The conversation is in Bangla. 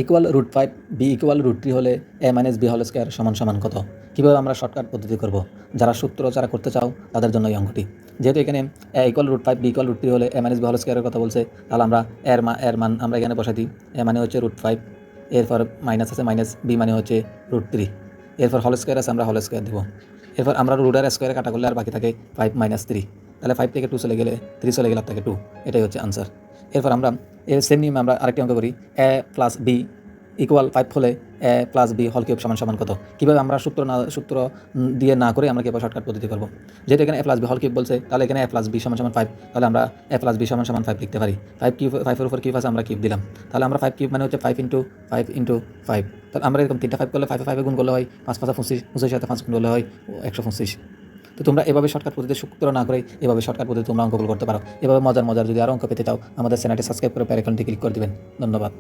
Equal root 5 B equal root 3 হলে a minus B whole square সমান সমান কত? কীভাবে আমরা শর্টকাট পদ্ধতি করব? যারা সূত্র যারা করতে চাও তাদের জন্য এই অঙ্কটি। যেহেতু এখানে a equal root 5 B equal root 3 হলে a মাইনাস বি হোল স্কয়ারের কথা বলছে, তাহলে আমরা এর মান আমরা এখানে বসাই দিই। a মানে হচ্ছে রুট 5, এরপর মাইনাস আছে মাইনাস, বি মানে হচ্ছে রুট 3, এরপর হোল স্কয়ার আছে আমরা হোল স্কয়ার দেবো। এরপর আমরা রুট আর স্কয়ারে কাটা করলে আর বাকি থাকে 5 মাইনাস 3, তাহলে 5 থেকে 2 চলে গেলে 3 চলে গেলে থাকে 2, এটাই হচ্ছে আনসার। এরপর আমরা এর সেম নিয়মে আমরা আরেকটি অঙ্ক করি। a প্লাস বি ইকুয়াল 5 হলে a plus B whole cube সমান সমান কত? কীভাবে আমরা সূত্র দিয়ে না করে আমরা কীভাবে শর্টকাট পদ্ধতি করব? যেহেতু এখানে a plus B whole cube বলছে, তাহলে এখানে a প্লাস বি সমান সমান 5, তাহলে আমরা a প্লাস বি সমান সমান 5 লিখতে পারি। 5 এর উপর কিউব আছে, আমরা কিউব দিলাম, তাহলে আমরা 5 কিউব মানে হচ্ছে 5 ইন্টু 5, তাহলে আমরা এরকম 3টা 5 করলে 5 গুণ করলে হয় 5 5 25, 25 সাথে 5 গুণ করলে হয় 125। তো তোমরা এভাবে শর্টকাট পদ্ধতিতে সূত্র না করে এভাবে শর্টকাট পদ্ধতি তোমরা অঙ্কগুলো করতে পারো। এভাবে মজার যদি আরও অঙ্ক পেতে চাও, আমাদের চ্যানেলটি সাবস্ক্রাইব করে বেল আইকনটি ক্লিক করে দিবেন। ধন্যবাদ।